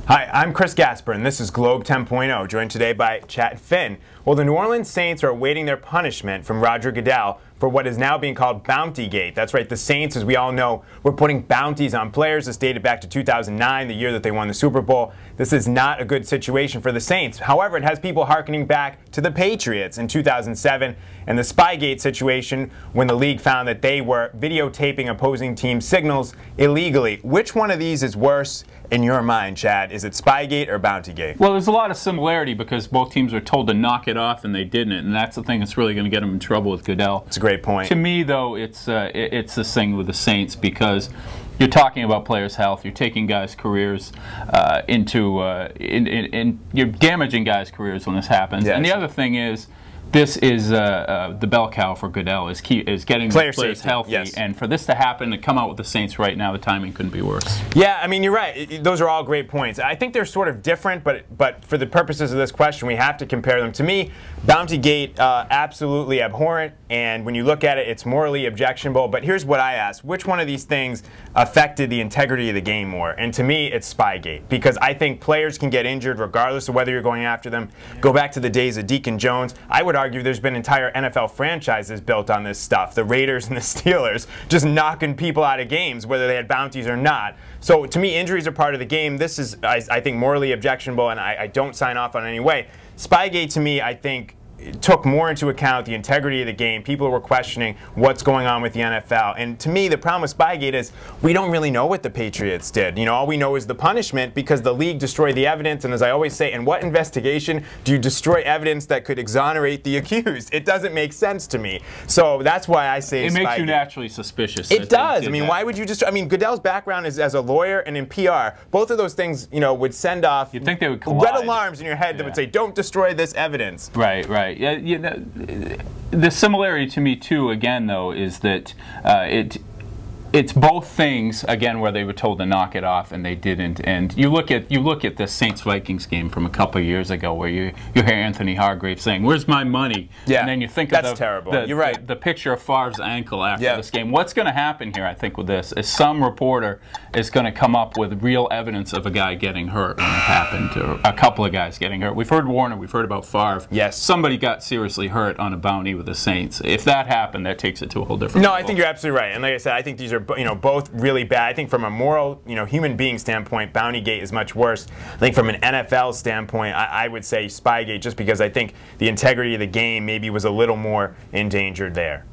Hi, I'm Chris Gasper, and this is Globe 10.0, joined today by Chad Finn. Well, the New Orleans Saints are awaiting their punishment from Roger Goodell for what is now being called Bountygate. That's right, the Saints, as we all know, were putting bounties on players. This dated back to 2009, the year that they won the Super Bowl. This is not a good situation for the Saints. However, it has people hearkening back to the Patriots in 2007 and the Spygate situation when the league found that they were videotaping opposing team signals illegally. Which one of these is worse in your mind, Chad? Is it Spygate or Bountygate? Well, there's a lot of similarity because both teams were told to knock it off and they didn't, and that's the thing that's really going to get them in trouble with Goodell. It's a great point. To me, though, it's this thing with the Saints because you're talking about players' health. You're taking guys' careers you're damaging guys' careers when this happens. Yes. And the other thing is, this is the bell cow for Goodell is getting the players healthy, yes. And for this to happen, to come out with the Saints right now, the timing couldn't be worse. Yeah, I mean, you're right. Those are all great points. I think they're sort of different, but for the purposes of this question, we have to compare them. To me, Bountygate, absolutely abhorrent, and when you look at it, it's morally objectionable. But here's what I ask. Which one of these things affected the integrity of the game more? And to me, it's Spygate, because I think players can get injured regardless of whether you're going after them. Go back to the days of Deacon Jones. I would argue there's been entire NFL franchises built on this stuff. The Raiders and the Steelers just knocking people out of games, whether they had bounties or not. So to me, injuries are part of the game. This is, I think, morally objectionable, and I don't sign off on it anyway. Spygate, to me, I think, took more into account the integrity of the game. People were questioning what's going on with the NFL. And to me, the problem with Spygate is we don't really know what the Patriots did. You know, all we know is the punishment because the league destroyed the evidence. And as I always say, in what investigation do you destroy evidence that could exonerate the accused? It doesn't make sense to me. So that's why I say it makes Spygate. you naturally suspicious. It does. I mean, why would you just? I mean, Goodell's background is as a lawyer and in PR. Both of those things, you know, would send off You'd think they would collide. red alarms in your head that would say, "Don't destroy this evidence." Right, right. Yeah, the similarity to me too, again though, is that it's both things again where they were told to knock it off and they didn't. And you look at the Saints-Vikings game from a couple of years ago where you hear Anthony Hargrave saying, "Where's my money?" Yeah, and then you think that's of terrible. You're right. The picture of Favre's ankle after this game. What's going to happen here, I think, with this is some reporter is going to come up with real evidence of a guy getting hurt when it happened, or a couple of guys getting hurt. We've heard Warner, we've heard about Favre. Yes. Somebody got seriously hurt on a bounty with the Saints. If that happened, that takes it to a whole different level. I think you're absolutely right. And like I said, I think these are, you know, both really bad. I think from a moral, you know, human being standpoint, Bountygate is much worse. I think from an NFL standpoint, I would say Spygate, just because I think the integrity of the game maybe was a little more endangered there.